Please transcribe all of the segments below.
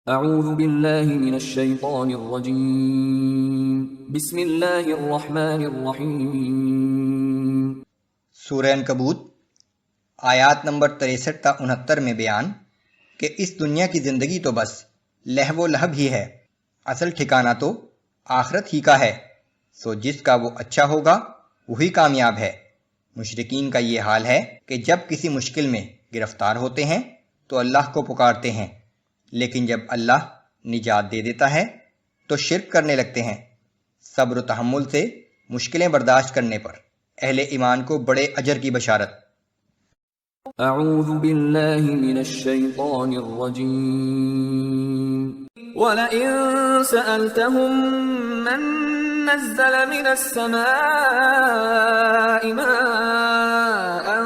اعوذ باللہ من الشیطان الرجیم بسم اللہ الرحمن الرحیم۔ سورہ عنکبوت آیات نمبر 63 تا 69 میں بیان کہ اس دنیا کی زندگی تو بس لہو و لہب ہی ہے، اصل ٹھکانہ تو آخرت ہی کا ہے، سو جس کا وہ اچھا ہوگا وہی کامیاب ہے۔ مشرکین کا یہ حال ہے کہ جب کسی مشکل میں گرفتار ہوتے ہیں تو اللہ کو پکارتے ہیں، لیکن جب اللہ نجات دے دیتا ہے تو شرک کرنے لگتے ہیں۔ صبر و تحمل سے مشکلیں برداشت کرنے پر اہل ایمان کو بڑے اجر کی بشارت۔ اعوذ باللہ من الشیطان الرجیم۔ وَلَئِن سَأَلْتَهُم مَّن نَّزَّلَ مِنَ السَّمَاءِ مَاءً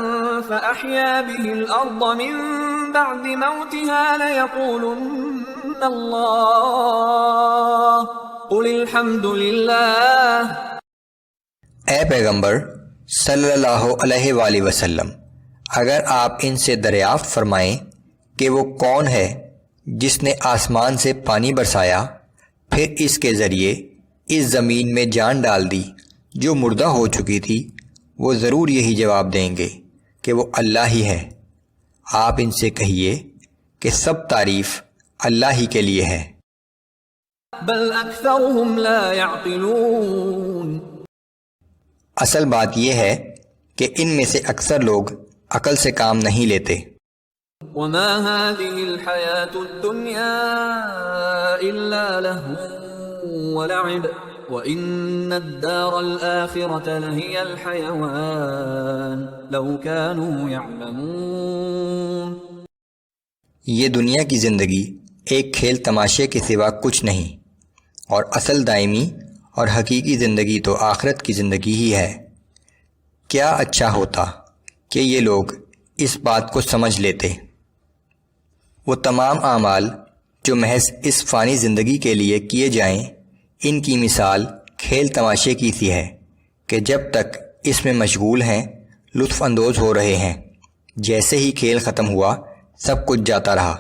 فَأَحْيَا بِهِ الْأَرْضَ مِن بَعْدِ مَوْتِهَا لَيَقُولُنَّ اللَّهُ قُلِ الْحَمْدُ لِلَّهِ۔ اے پیغمبر صلی اللہ علیہ وآلہ وسلم، اگر آپ ان سے دریافت فرمائیں کہ وہ کون ہے جس نے آسمان سے پانی برسایا پھر اس کے ذریعے اس زمین میں جان ڈال دی جو مردہ ہو چکی تھی، وہ ضرور یہی جواب دیں گے کہ وہ اللہ ہی ہے۔ آپ ان سے کہیے کہ سب تعریف اللہ ہی کے لیے ہے۔ بل اکثرهم لا يعقلون۔ اصل بات یہ ہے کہ ان میں سے اکثر لوگ عقل سے کام نہیں لیتے۔ وما هذه الحياة الدنيا إلا لهو ولعب وإن الدار الآخرة لهي الحيوان لو كانوا يعلمون۔ یہ دنیا کی زندگی ایک کھیل تماشے کے سوا کچھ نہیں، اور اصل دائمی اور حقیقی زندگی تو آخرت کی زندگی ہی ہے۔ کیا اچھا ہوتا کہ یہ لوگ اس بات کو سمجھ لیتے۔ وہ تمام اعمال جو محض اس فانی زندگی کے لیے کیے جائیں، ان کی مثال کھیل تماشے کی سی ہے کہ جب تک اس میں مشغول ہیں لطف اندوز ہو رہے ہیں، جیسے ہی کھیل ختم ہوا سب کچھ جاتا رہا۔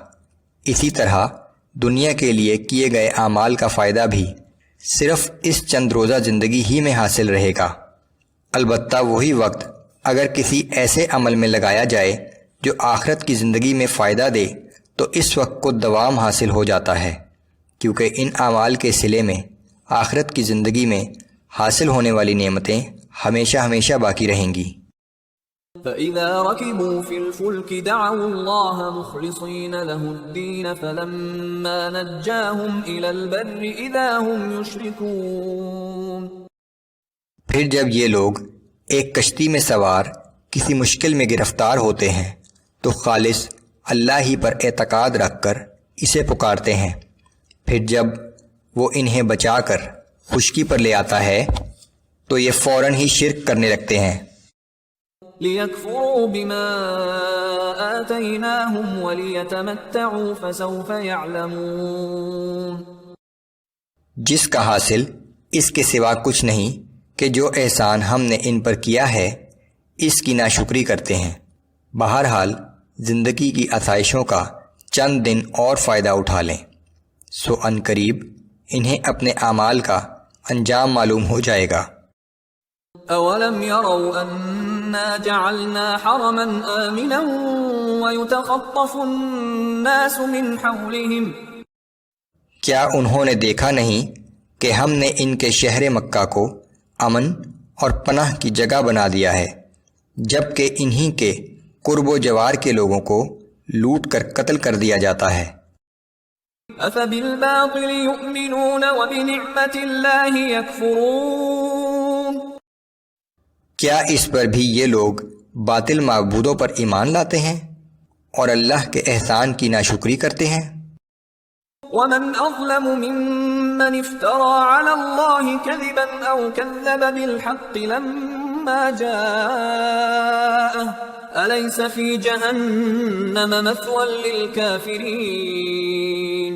اسی طرح دنیا کے لیے کیے گئے اعمال کا فائدہ بھی صرف اس چند روزہ زندگی ہی میں حاصل رہے گا۔ البتہ وہی وقت اگر کسی ایسے عمل میں لگایا جائے جو آخرت کی زندگی میں فائدہ دے تو اس وقت کو دوام حاصل ہو جاتا ہے، کیونکہ ان اعمال کے صلے میں آخرت کی زندگی میں حاصل ہونے والی نعمتیں ہمیشہ ہمیشہ باقی رہیں گی۔ فَإِذَا رَكِبُوا فِي الْفُلْكِ دَعَوُا اللَّهَ مُخْلِصِينَ لَهُ الدِّينَ فَلَمَّا نَجَّاهُمْ إِلَى الْبَرِّ إِذَا هُمْ يُشْرِكُونَ۔ پھر جب یہ لوگ ایک کشتی میں سوار کسی مشکل میں گرفتار ہوتے ہیں تو خالص اللہ ہی پر اعتقاد رکھ کر اسے پکارتے ہیں، پھر جب وہ انہیں بچا کر خشکی پر لے آتا ہے تو یہ فوراً ہی شرک کرنے لگتے ہیں۔ لِيَكْفُرُوا بِمَا آتَيْنَاهُمْ وَلِيَتَمَتَّعُوا فَسَوْفَ يَعْلَمُونَ۔ جس کا حاصل اس کے سوا کچھ نہیں کہ جو احسان ہم نے ان پر کیا ہے اس کی ناشکری کرتے ہیں۔ بہرحال زندگی کی آسائشوں کا چند دن اور فائدہ اٹھا لیں، سو ان قریب انہیں اپنے اعمال کا انجام معلوم ہو جائے گا۔ اولم يروا انا جعلنا حرما آمنا ويتخطف الناس من حولهم۔ کیا انہوں نے دیکھا نہیں کہ ہم نے ان کے شہر مکہ کو امن اور پناہ کی جگہ بنا دیا ہے، جبکہ انہی کے قرب و جوار کے لوگوں کو لوٹ کر قتل کر دیا جاتا ہے۔ افبالباطل یؤمنون وبنعمت اللہ یکفرون۔ کیا اس پر بھی یہ لوگ باطل معبودوں پر ایمان لاتے ہیں اور اللہ کے احسان کی ناشکری کرتے ہیں؟ ومن اظلم ممن افترى على الله كذبا او كذب بالحق لما جاءه أليس في جهنم مثوى للكافرين۔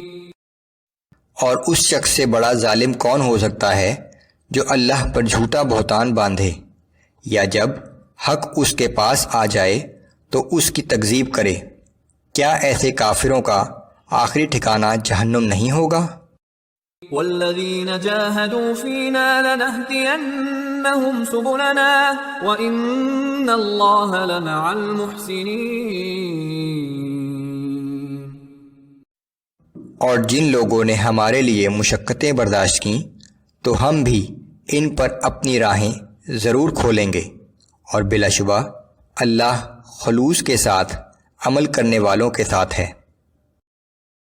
اور اس شخص سے بڑا ظالم کون ہو سکتا ہے جو اللہ پر جھوٹا بہتان باندھے یا جب حق اس کے پاس آ جائے تو اس کی تکذیب کرے۔ کیا ایسے کافروں کا آخری ٹھکانہ جہنم نہیں ہوگا؟ والذین جاہدوا فینا لنہدینہم سبلنا وان اللہ لمع المحسنین۔ اور جن لوگوں نے ہمارے لیے مشقتیں برداشت کیں تو ہم بھی ان پر اپنی راہیں ضرور کھولیں گے، اور بلا شبہ اللہ خلوص کے ساتھ عمل کرنے والوں کے ساتھ ہے۔